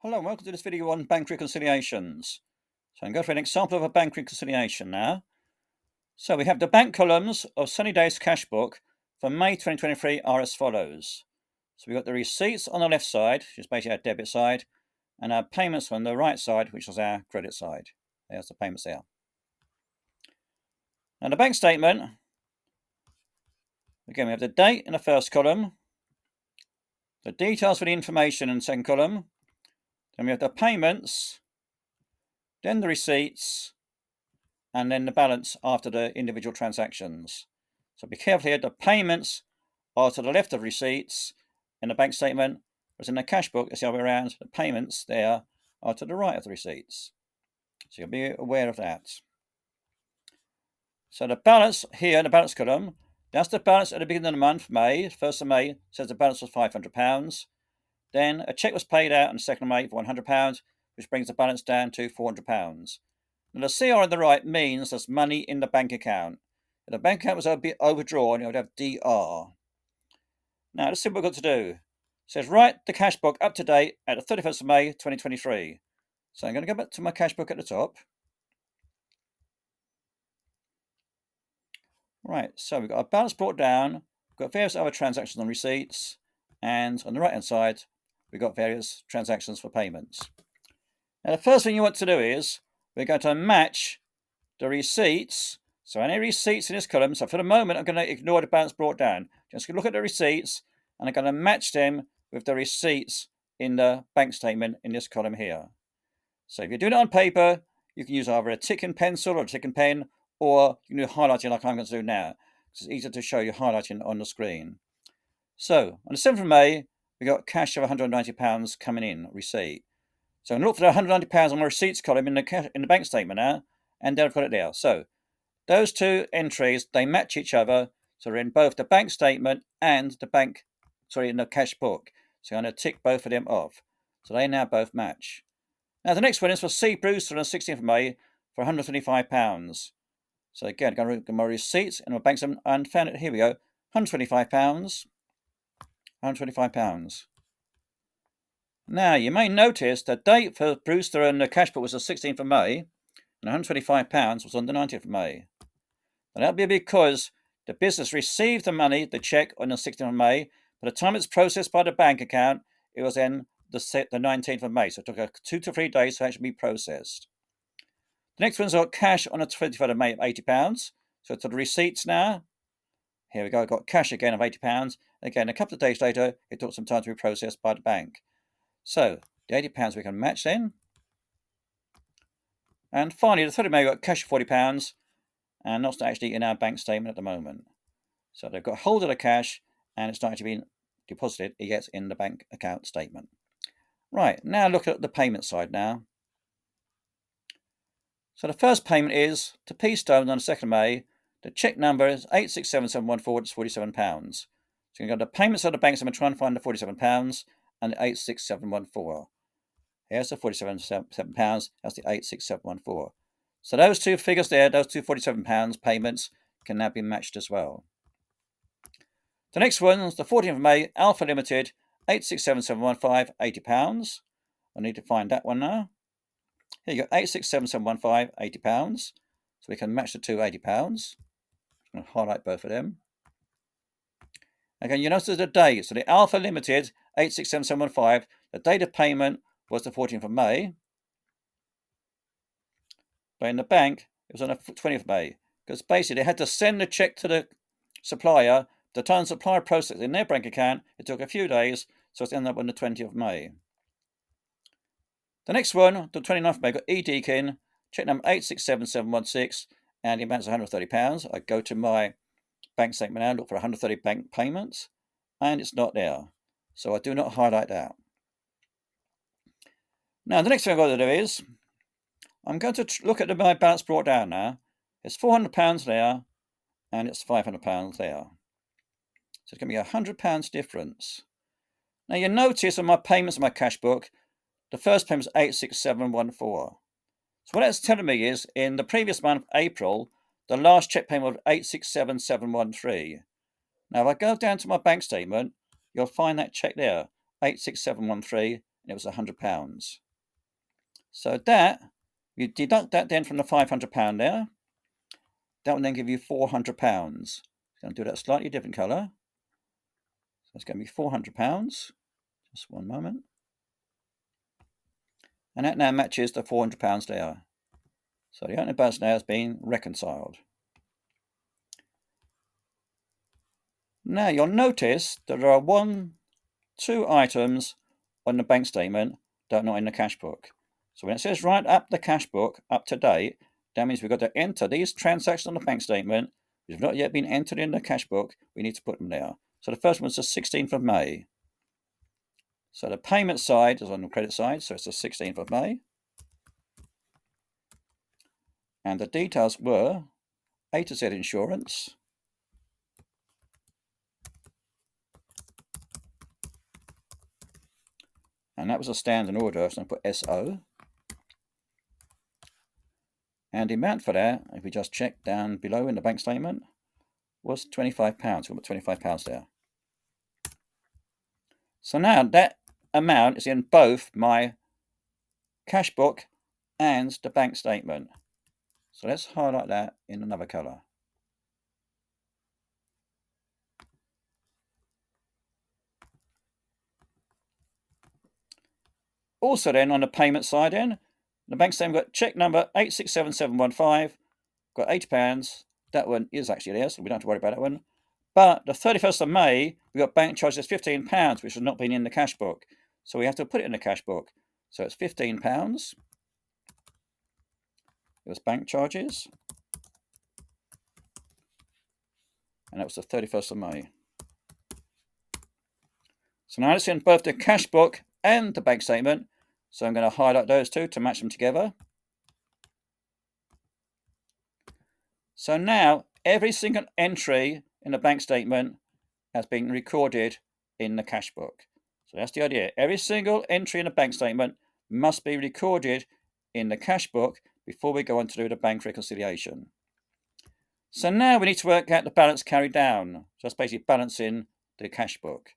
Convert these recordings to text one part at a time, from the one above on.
Hello and welcome to this video on bank reconciliations. So I'm going to go for an example of a bank reconciliation now. So we have the bank columns of Sunny Days Cash Book for May 2023 are as follows. So we've got the receipts on the left side, which is basically our debit side, and our payments on the right side, which is our credit side. There's the payments there. Now the bank statement, again we have the date in the first column, the details for the information in the second column, then we have the payments, then the receipts, and then the balance after the individual transactions. So be careful here, the payments are to the left of receipts in the bank statement, whereas in the cash book, it's the other way around, the payments there are to the right of the receipts. So you'll be aware of that. So the balance here in the balance column, that's the balance at the beginning of the month, May. 1st of May says the balance was £500. Then a cheque was paid out on the 2nd of May for £100, which brings the balance down to £400. Now the CR on the right means there's money in the bank account. If the bank account was a bit overdrawn, you would have DR. Now let's see what we've got to do. It says write the cash book up to date at the 31st of May 2023. So I'm going to go back to my cash book at the top. Right, so we've got our balance brought down, we've got various other transactions on receipts, and on the right hand side we've got various transactions for payments. Now the first thing you want to do is we're going to match the receipts. So any receipts in this column, so for the moment I'm going to ignore the balance brought down. Just look at the receipts and I'm going to match them with the receipts in the bank statement in this column here. So if you're doing it on paper, you can use either a tick and pencil or a tick and pen, or you can do highlighting like I'm going to do now. It's easier to show you highlighting on the screen. So on the 7th of May, we got cash of £190 coming in, receipt. So I'm going to look for the £190 on my receipts column in the bank statement now, and then I've got it there. So those two entries, they match each other. So they're in both the bank statement and in the cash book. So I'm going to tick both of them off. So they now both match. Now the next one is for C. Brewster on the 16th of May for £125. So again, I'm going to look at my receipts in my bank statement and found it. Here we go, £125. £125. Now you may notice the date for Brewster and the cash book was the 16th of May, and £125 was on the 19th of May. And that'll be because the business received the money, the cheque, on the 16th of May. By the time it's processed by the bank account, it was then the 19th of May. So it took 2 to 3 days to actually be processed. The next one's got cash on the 23rd of May of £80. So to the receipts now. Here we go, I've got cash again of £80. Again, a couple of days later, it took some time to be processed by the bank. So the £80 we can match then. And finally, the 3rd of May, we've got cash of £40, and not actually in our bank statement at the moment. So they've got hold of the cash, and it's not actually been deposited, it gets in the bank account statement. Right, now look at the payment side now. So the first payment is to P. Stone on the 2nd of May. The cheque number is 867714, it's £47. So you can go to the payments of the bank statement, try and find the £47 and the 86714. Here's the £47, that's the 86714. So those two figures there, those two £47 payments, can now be matched as well. The next one is the 14th of May, Alpha Limited, 867715, £80. I need to find that one now. Here you go, 867715, £80. So we can match the two £80. I'm going to highlight both of them. Again, you notice the date. So the Alpha Limited, 867715, the date of payment was the 14th of May. But in the bank, it was on the 20th of May. Because basically, they had to send the cheque to the supplier. The time the supplier processed in their bank account, it took a few days, so it's ended up on the 20th of May. The next one, the 29th of May, got E. Deakin, cheque number 867716, and the amount's £130. I go to my bank statement now, look for 130 bank payments, and it's not there. So I do not highlight that. Now, the next thing I've got to do is, I'm going to look at my balance brought down now. It's £400 there, and it's £500 there. So it's going to be £100 difference. Now you notice on my payments in my cash book, the first payment was 86714. So what that's telling me is, in the previous month, April, the last cheque payment was 867713. Now if I go down to my bank statement, you'll find that cheque there, 86713, and it was £100. So that, you deduct that then from the £500 there, that will then give you £400. I'm going to do that slightly different colour. So it's going to be £400. Just one moment. And that now matches the £400 there. So the opening balance now has been reconciled. Now you'll notice that there are two items on the bank statement that are not in the cash book. So when it says write up the cash book up to date, that means we've got to enter these transactions on the bank statement which have not yet been entered in the cash book. We need to put them there. So the first one's the 16th of May. So the payment side is on the credit side, so it's the 16th of May. And the details were A to Z insurance, and that was a standard order, so I put SO. And the amount for that, if we just check down below in the bank statement, was £25. We've got £25 there. So now that amount is in both my cash book and the bank statement. So let's highlight that in another colour. Also then on the payment side then, the bank statement got check number 867715, got £80. That one is actually there, so we don't have to worry about that one. But the 31st of May, we got bank charges £15, which has not been in the cash book. So we have to put it in the cash book. So it's £15. It was bank charges. And that was the 31st of May. So now it's in both the cash book and the bank statement. So I'm going to highlight those two to match them together. So now every single entry in the bank statement has been recorded in the cash book. So that's the idea. Every single entry in the bank statement must be recorded in the cash book before we go on to do the bank reconciliation. So now we need to work out the balance carried down. So that's basically balancing the cash book.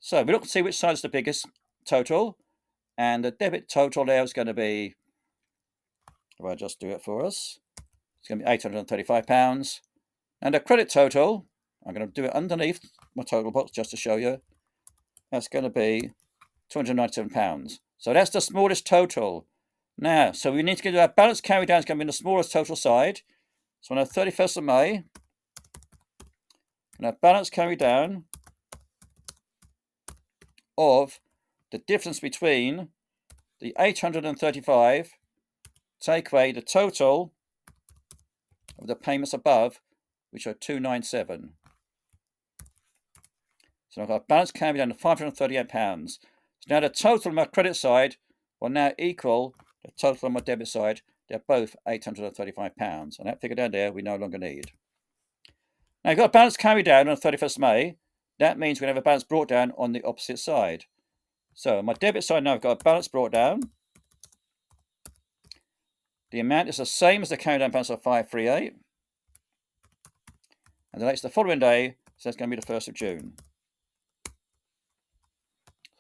So we look to see which side is the biggest total. And the debit total there is going to be, if I just do it for us, it's going to be £835. And the credit total, I'm going to do it underneath my total box just to show you. That's going to be £297. So that's the smallest total. Now, so we need to get our balance carried down. It's going to be in the smallest total side. So on the 31st of May, our balance carried down of the difference between the 835 take away the total of the payments above, which are 297. So I've got balance carried down to £538. So now the total on my credit side will now equal the total on my debit side. They're both £835. And that figure down there we no longer need. Now you've got a balance carried down on the 31st of May. That means we're going to have a balance brought down on the opposite side. So on my debit side now I've got a balance brought down. The amount is the same as the carried down balance of 538. And the date's the following day, so that's going to be the 1st of June. So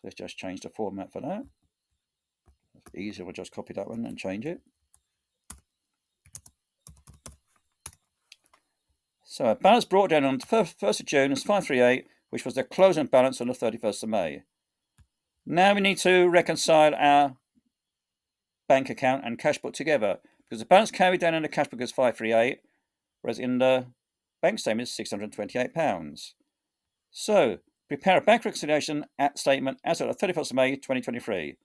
let's just change the format for that. It's easier, we'll just copy that one and change it. So our balance brought down on the 1st of June is 538, which was the closing balance on the 31st of May. Now we need to reconcile our bank account and cash book together, because the balance carried down in the cash book is 538, whereas in the bank statement is £628. So prepare a bank reconciliation statement as of the 31st of May 2023.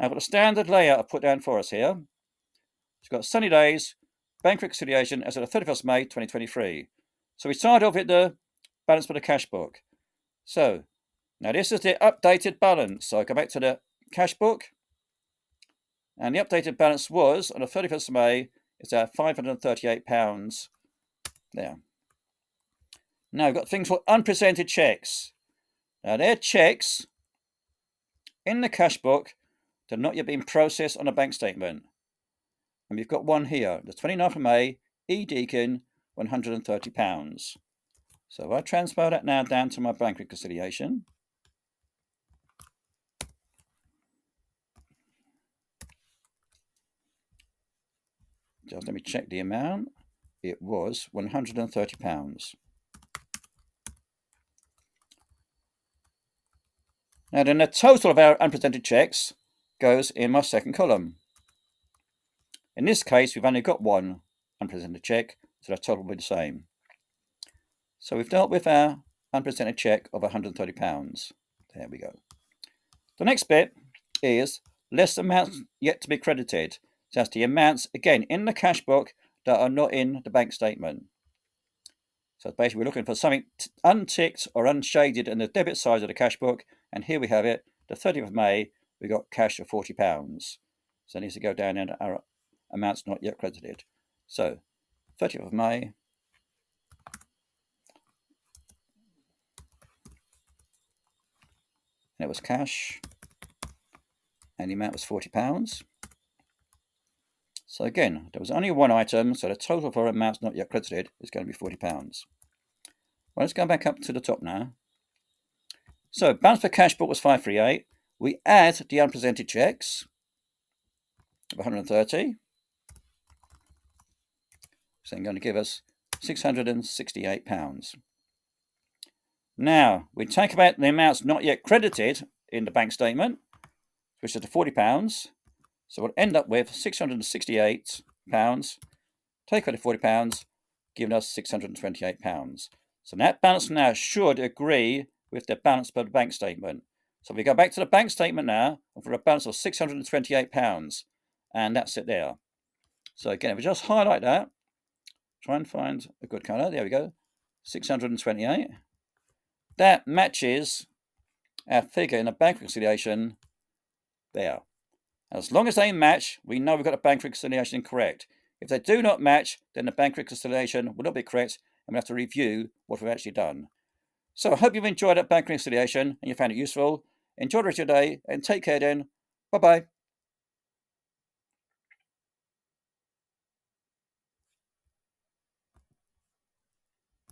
Now I've got a standard layout I've put down for us here. It's got sunny days, bank reconciliation as of the 31st of May 2023. So we start off with the balance for the cash book. So now this is the updated balance. So I go back to the cash book. And the updated balance was, on the 31st of May, it's at £538 there. Now we've got things called unpresented checks. Now they're checks in the cash book that have not yet been processed on a bank statement. And we've got one here, the 29th of May, E. Deacon, £130. So if I transfer that now down to my bank reconciliation, Just let me check the amount. It was £130. Now then, the total of our unpresented cheques goes in my second column. In this case, we've only got one unpresented cheque, so the total will be the same. So we've dealt with our unpresented cheque of £130. There we go. The next bit is list amounts yet to be credited. So that's the amounts, again, in the cash book that are not in the bank statement. So basically, we're looking for something unticked or unshaded in the debit side of the cash book. And here we have it. The 30th of May, we got cash of £40. So it needs to go down in our amounts not yet credited. So 30th of May. And it was cash. And the amount was £40. So again, there was only one item, so the total for amounts not yet credited is going to be £40. Well, let's go back up to the top now. So balance for cash book was 538. We add the unpresented cheques of 130. So they're going to give us £668. Now, we take about the amounts not yet credited in the bank statement, which is the £40. So we'll end up with £668. Take away the £40, giving us £628. So that balance now should agree with the balance per the bank statement. So we go back to the bank statement now, and for a balance of £628, and that's it there. So again, if we just highlight that, try and find a good colour. There we go, 628. That matches our figure in the bank reconciliation there. As long as they match, we know we've got the bank reconciliation correct. If they do not match, then the bank reconciliation will not be correct, and we have to review what we've actually done. So I hope you've enjoyed that bank reconciliation and you found it useful. Enjoy the rest of your day and take care then. Bye-bye.